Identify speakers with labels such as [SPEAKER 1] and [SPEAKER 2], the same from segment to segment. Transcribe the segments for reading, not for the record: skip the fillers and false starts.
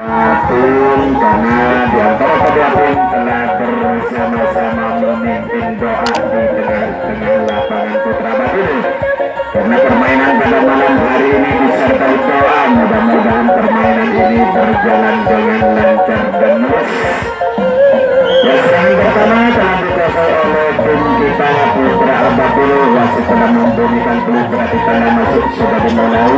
[SPEAKER 1] Tim karena di antara kedua tim telah bersama-sama memimpin doa di tengah-tengah lapangan Putra Batu. Karena permainan pada malam hari ini disertai doa, mudah-mudahan permainan ini berjalan dengan lancar dan mulus. Yang pertama telah dikuasai oleh tim kita Putra Batu. Wasit telah memberikan peluang berarti tanda masuk sudah dimulai.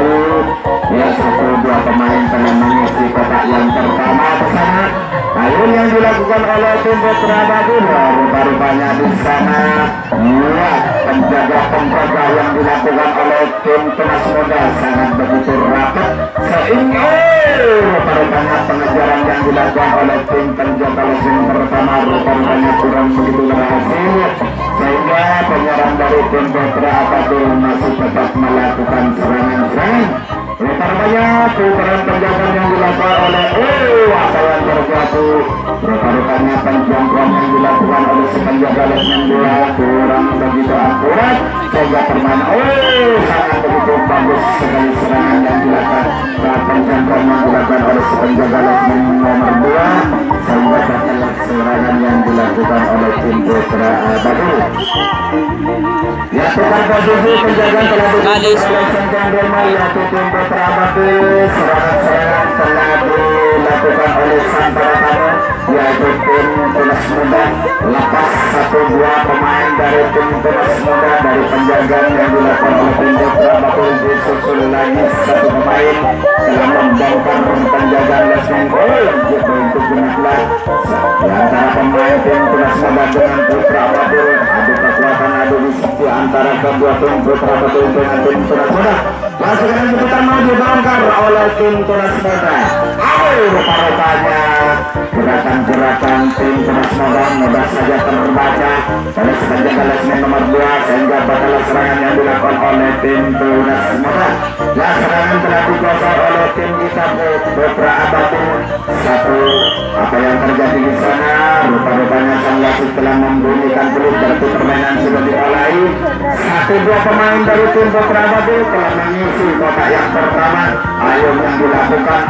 [SPEAKER 1] Ya, 1-2 pemain telah mengisi kotak yang pertama ke sana. Ayun yang dilakukan oleh tim Putra Batu, rupa-rupanya di sana ya, penjaga yang dilakukan oleh tim Tunas Muda sangat begitu rapat, sehingga rupa-rupanya pengejaran yang dilakukan oleh tim penjaga lesing pertama rupa-rupanya kurang begitu berhasil, sehingga penyerang dari tim Putra Batu masih tetap melakukan serangan-serangan. Rupa-rupanya putaran penjagaan yang dilakukan oleh apa yang terjadi, rupa-rupanya penjangkauan yang dilakukan oleh si penjaga lesing bola kurang begitu akurat, sehingga permainan sangat begitu bagus sekali serangan yang dilakukan dan penjangkauan yang dilakukan oleh si penjaga lesing nomor 2, sehingga terkait serangan yang dilakukan oleh tim Putra Batu. Ya, tukar posisi penjagaan telah dilakukan yaitu tim Putra Batu. Serangan-serangan telah dilakukan oleh Santara Tamu, yaitu tim Tunas Muda. Lepas 1-2 pemain dari tim Tunas Muda dari penjagaan yang dilakukan oleh tim Putra Batu, disusul lagi 1 pemain telah membongkar penjagaan lesing untuk jenislah antara pemain tim Tunas Muda dengan Putra Batu. Adu kekuatan, adu diskusi antara kedua tim Putra Batu dengan tim Tunas Muda. Dan sekarang kita mau dibongkar oleh tim Tunas Muda. Rupa-rupanya gerakan-gerakan tim Tunas Muda mudah saja terbaca oleh penjaga lesing nomor 2, sehingga bakal serangan yang dilakukan oleh tim Tunas Muda. Dan serangan telah dikuasai oleh tim kita Putra Batu. Apa yang terjadi di sana? Rupa-rupanya sang wasit telah membunyikan peluit, berarti permainan sudah dimulai. 1-2 pemain dari tim Putra Batu telah mengisi kotak yang pertama. Ayun yang dilakukan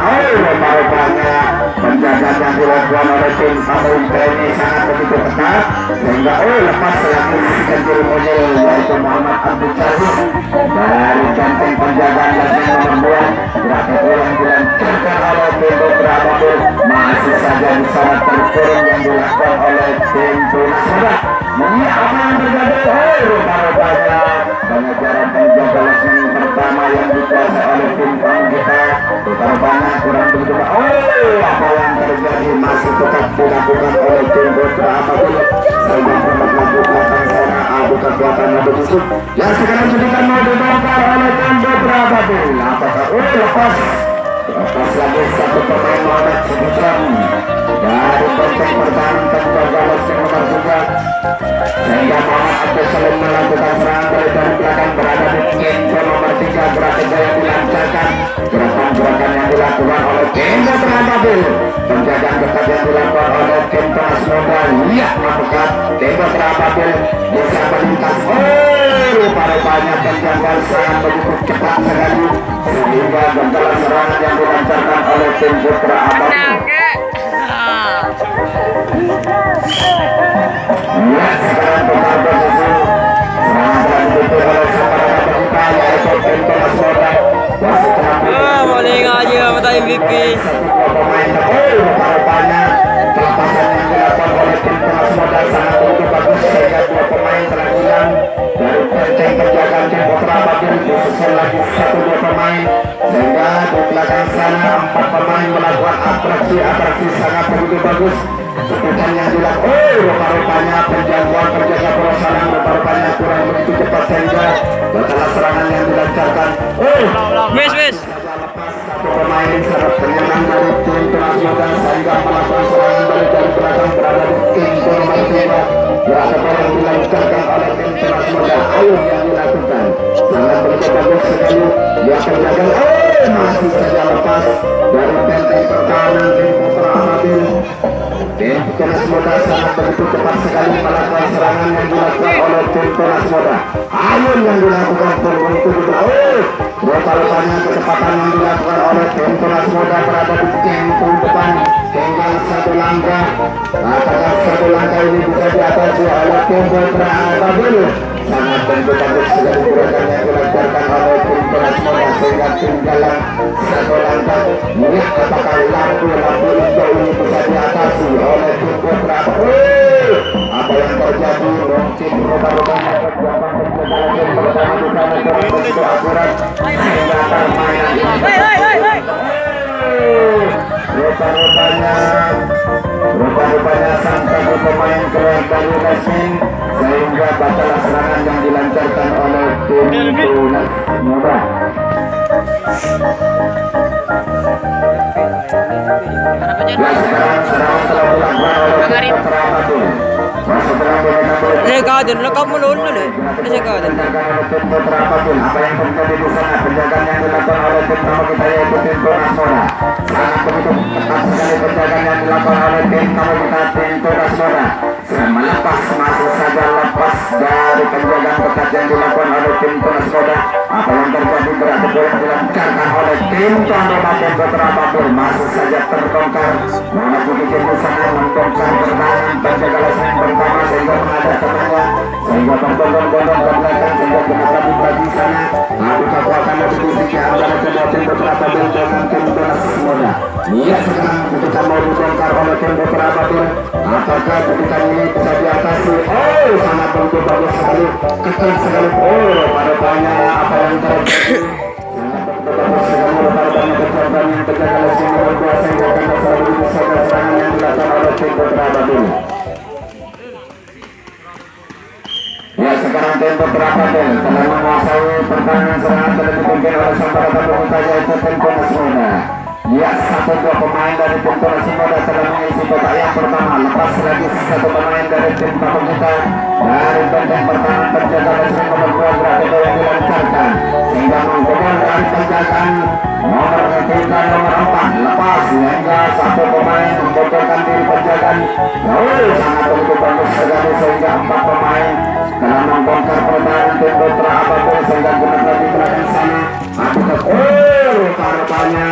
[SPEAKER 1] rupa-rupanya penjagaan yang dilakukan oleh tim Kampung ini sangat begitu ketat, sehingga lepas lagi si kecil monyel yaitu Muhammad Abdul Jalil dari kantong penjagaan lesing nomor 2. Gerakan yang dilancarkan oleh tim Putra Batu masih saja di sana terkurung yang dilakukan oleh tim Tunas Muda. Ini apa yang terjadi? Rupa-rupanya pengejaran penjaga lesing pertama yang dikuasai oleh tim kita rupa-rupanya kurang begitu. Apa yang terjadi masih tetap dilakukan oleh tim Putra Batu, sehingga perlu melakukan sana adu kekuatan adu musuh yang sekarang sudah mau dibongkar oleh tim Putra Batu. Apakah lepas lagi 1 pemain Muhammad Subutran dari konteks pertahanan penjaga lesing nomor 3, sehingga Muhammad Abdul Salim melakukan serangan dari belakang berada di Kenko nomor 3. Gerakan yang dilancarkan, gerakan-gerakan yang dilakukan oleh tim Putra Batu, penjagaan ketat yang dilakukan oleh tim Tunas Muda. Lihat apakah tim Putra Batu bisa melintas. Rupa-rupanya penjagaan sangat begitu cepat sekali, sehingga gagal serangan yang dilancarkan oleh tim Putra Batu. Ya, sekarang tukar posisi serangan dilanjutkan oleh Santara kita yaitu tim Tunas Muda.
[SPEAKER 2] Boleh aja mata MVP.
[SPEAKER 1] 1-2 pemain rupa-rupanya pelepasan yang dilakukan oleh tim Tunas Muda sangat begitu bagus, sehingga 2 pemain telah hilang dari benteng penjagaan tim Putra Batu. Disusul lagi 1-2 pemain, sehingga di belakang sana 4 pemain melakukan atraksi sangat begitu bagus. Sebutan yang dilakukan rupa-rupanya penjangkauan penjaga perosanan rupa-rupanya kurang begitu cepat, sehingga batal serangan yang dilancarkan.
[SPEAKER 2] Wes.
[SPEAKER 1] Pemain sangat penyerang dari tim Tunas Muda, sehingga melakukan serangan dari belakang berada di tim nomor 3. Gerakan yang dilancarkan oleh tim Tunas Muda. Ayun yang dilakukan sangat begitu bagus sekali. Dia penjagaan masih saja lepas dari benteng pertahanan tim Putra Batu. Tim Tunas Muda sangat begitu cepat sekali melakukan serangan yang dilakukan oleh tim Tunas Muda. Ayun yang dilakukan pun begitu juga. Rupa-rupanya kecepatan yang dilakukan oleh tim Tunas Muda berada di pintu Apakah satu langkah ini bisa diatasi oleh tim Putra Ababil? Sangat tentu bagus sekali gerakan yang dilancarkan oleh tim Transmoda sehingga tinggalan satu langkah. Ini apakah lampu hijau ini bisa diatasi oleh tim Putra Ababil? Apa yang terjadi? Mungkin rubah-rubahnya perjuangan pencegahan yang pertama di sana begitu akurat sehingga permainan ini. Rupa-rupanya sang satu pemain keluar dari mesin sehingga batal serangan yang dilancarkan oleh tim Tunas Muda. Ya, sekarang serangan telah dilakukan oleh tim Terapatul. Setelah menggunakan
[SPEAKER 2] Rekadun, rekam mulun dulu. Rekadun.
[SPEAKER 1] tim Terapatul, apa yang terjadi di sana? Penjagaan yang dilakukan oleh tim tamu kita yaitu tim Tunas Muda. Sangat begitu ketat sekali penjagaan yang dilakukan oleh tim tamu kita tim Tunas Muda. Melepas masih saja lepas dari penjagaan ketat yang dilakukan oleh tim Tunas Muda. Apa yang terjadi gerak kedua yang dilancarkan oleh tim tuan rumah tim Terapatul masih saja terbongkar. Menuju bikin di sana membongkar pertahanan penjagaan yang pertama sehingga menghadap temannya sehingga berbondong-bondong ke belakang sehingga kenapa di sana. Apakah akan ada diskusi antara kedua tim Terapatul dengan tim Tunas Muda? Iya, sekarang ketika mau dibongkar oleh tim Terapatul, apakah ketika ini bisa diatasi? Oh, sangat begitu bagus sekali, ketat sekali. Oh, pada banyak apa yang terjadi. Bagus sekali pada banyak kejadian yang terjadi oleh tim luar biasa yang akan selalu bisa serangan yang dilakukan oleh tim Terapatul. Ya, sekarang tim Terapatul telah menguasai pertahanan serangan terlebih dipimpin oleh sang para tamu kita yaitu tim Tunas Muda. Ya, satu dua pemain dari tim Tunas Muda telah mengisi kotak yang pertama. Lepas lagi satu pemain dari tim tamu kita dari benteng pertahanan penjaga resmi nomor 2 gerak kedua yang dilancarkan sehingga menggolkan dari penjagaan nomor 3 nomor 4 lepas sehingga satu pemain membocorkan diri penjagaan. Oh, sangat begitu bagus sekali sehingga 4 pemain telah membongkar pertahanan tim Putra Ababil sehingga gunak lagi belakang sana. Apakah rupanya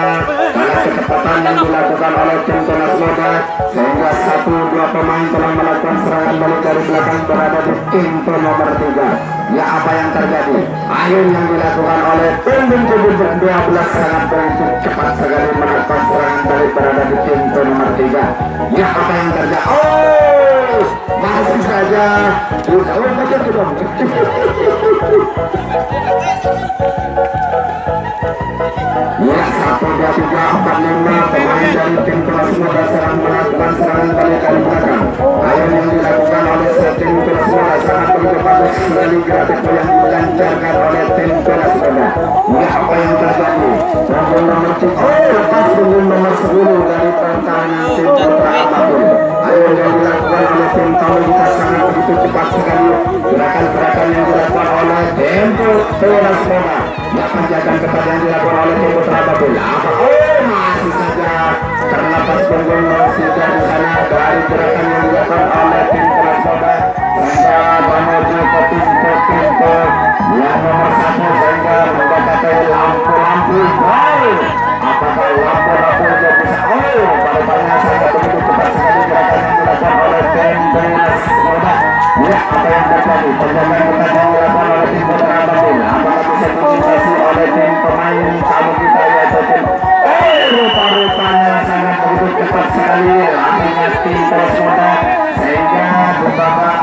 [SPEAKER 1] karena kecepatan yang dilakukan oleh tim Tunas Muda sehingga 1-2 pemain telah melakukan serangan balik dari belakang berada di pintu nomor 3. Ya, apa yang terjadi? Ayun yang dilakukan oleh tim 12 sangat begitu cepat sekali melakukan serangan balik berada di pintu nomor 3. Ya, apa yang terjadi? Oh, masih saja macam itu dong. Ya, 1, 2, 3, 4, 5 pemain dari tim Tunas Muda serang melakukan serangan balik dari belakang. Ayun yang dilakukan oleh tim Tunas Muda sangat begitu bagus sekali gratis yang dilancarkan oleh tim Tunas Muda. Ya, apa yang terjadi? Punggung nomor 3, lepas punggung nomor 10 dari pertahanan tim Putra Ababil. Ayun yang dilakukan oleh tim tamu kita sangat begitu cepat sekali gerakan-gerakan yang dilakukan oleh tim Tunas Muda. Ya, penjagaan ketat yang dilakukan oleh tim Putra Ababil. Oh, masih saja terlepas punggung masih dari sana dari gerakan yang dilakukan oleh tim Tunas Muda sehingga menuju ke pintu yang nomor 1 sehingga mendekati lampu-lampu hijau. Apakah lampu-lampu hijau bisa? Oh, pada banyak saya begitu cepat sekali gerakan yang dilakukan oleh tim Tunas Muda. Ya, apa yang terjadi? Penjagaan ketat yang dilakukan oleh tim Putra Ababil. Apakah bisa diintimidasi oleh tim pemain tamu kita yaitu tim rupa-rupanya sangat begitu cepat sekali akhirnya tim Tunas Muda sehingga di babak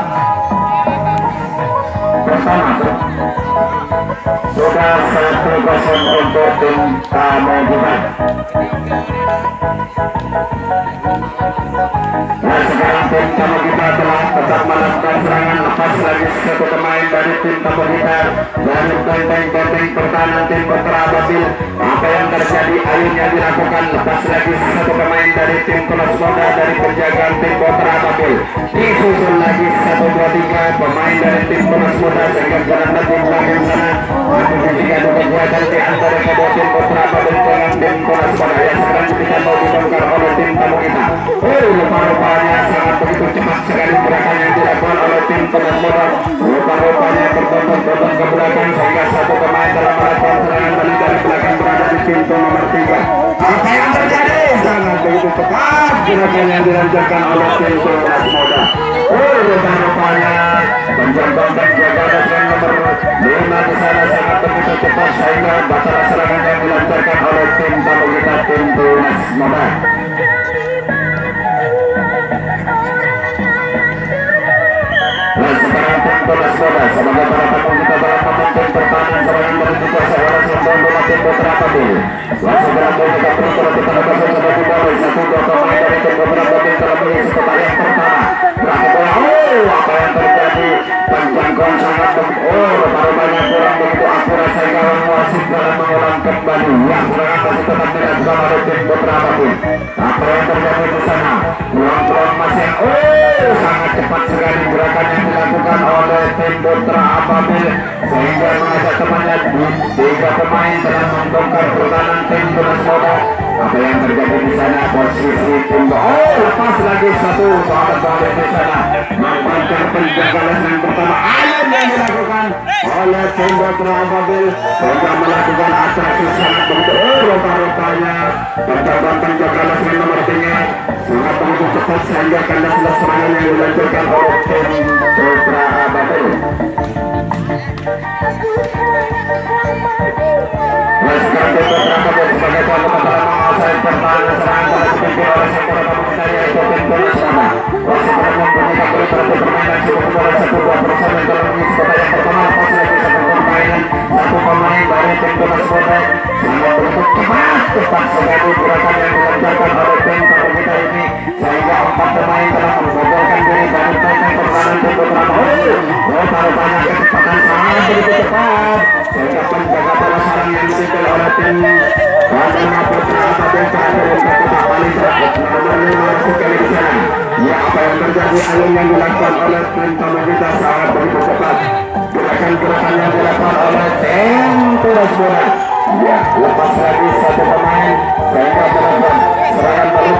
[SPEAKER 1] pertama sudah 1-0 untuk tim tamu kita. Nah, sekarang tim tamu kita telah tetap melakukan serangan lepas lagi satu pemain dari tim tamu kita dari benteng-benteng pertahanan tim Putra Ababil. Apa yang terjadi? Ayun yang dilakukan lepas lagi satu pemain dari tim Tunas Muda dari penjagaan tim Putra Ababil. Disusul lagi 1-2-3 pemain dari tim Tunas Muda sehingga jalan lagi belakang sana. Ketika ada kekuatan di antara kedua tim Putra Ababil dengan tim Tunas Muda yang sekarang kita mau dibongkar oleh tim tamu kita. Rupa-rupanya sangat begitu cepat sekali gerakan yang dilakukan oleh tim Tunas Muda. Rupa-rupanya berbondong-bondong ke belakang sehingga satu pemain telah melakukan serangan balik dari belakang berada di pintu nomor 3. Apa yang terjadi? Sangat begitu cepat gerakan yang dilancarkan oleh tim Tunas Muda. Rupanya penjagaan jaga dengan nomor 5 di sana sangat begitu cepat sehingga batal serangan yang dilancarkan oleh tim tamu kita tim Tunas Muda. Sekarang tim Tunas Muda sebagai para tamu kita dalam momentum pertahanan serangan dari dikuasai oleh Sembon Doma tim Putra Babil. Sekarang tim kita beruntung kita dapat sebagai bola 1-2 pemain dari tim Putra Babil telah mengisi pertandingan pertama. Terakhir bola, apa yang terjadi? Penjangkauan sangat rupanya kurang begitu akurat sehingga wasit dalam mengulang kembali. Yang serangan masih tetap dilakukan oleh tim Putra Babil. Apa yang terjadi di sana? Peluang masih sangat cepat sekali gerakan yang dilakukan oleh tim Putra Babil sehingga mengajak temannya 3 pemain telah membongkar pertahanan tim Tunas Muda. Apa yang terjadi di sana? Posisi tim lepas lagi satu bola di sana membongkar penjagalan yang pertama yang dilakukan oleh tim Putra Babil sehingga melakukan atraksi sangat begitu rupanya penjagalan yang nomor 3 sangat begitu cepat sehingga kandas serangan yang dilanjutkan oleh tim Putra Babil. Sekarang tim Putra Babil sebagai tuan rumah telah menguasai pertahanan serangan telah dipimpin oleh sekolah pemerintah yaitu tim Tunas Muda. Wasit telah mempunyai berarti permainan cukup bola 1-2% yang telah mengisi pertandingan pertama lepas lagi satu permainan satu pemain dari tim Tunas Muda sangat begitu cepat sekali gerakan yang dilancarkan oleh tim pemerintah ini sehingga 4 pemain telah membobolkan diri dari total pertahanan tim Putra Babil. Rupanya kecepatan sangat begitu cepat sehingga penjaga bola sarang yang dipimpin oleh tim Putra Babil terakhir untuk kotak paling terakhir nomor 5 masuk kali di sana. Ya, apa yang terjadi alun yang dilakukan oleh tim tamu kita sangat begitu cepat. Gerakan-gerakan yang dilakukan oleh tim Tunas Muda. Ya, lepas lagi satu pemain sehingga melakukan serangan balik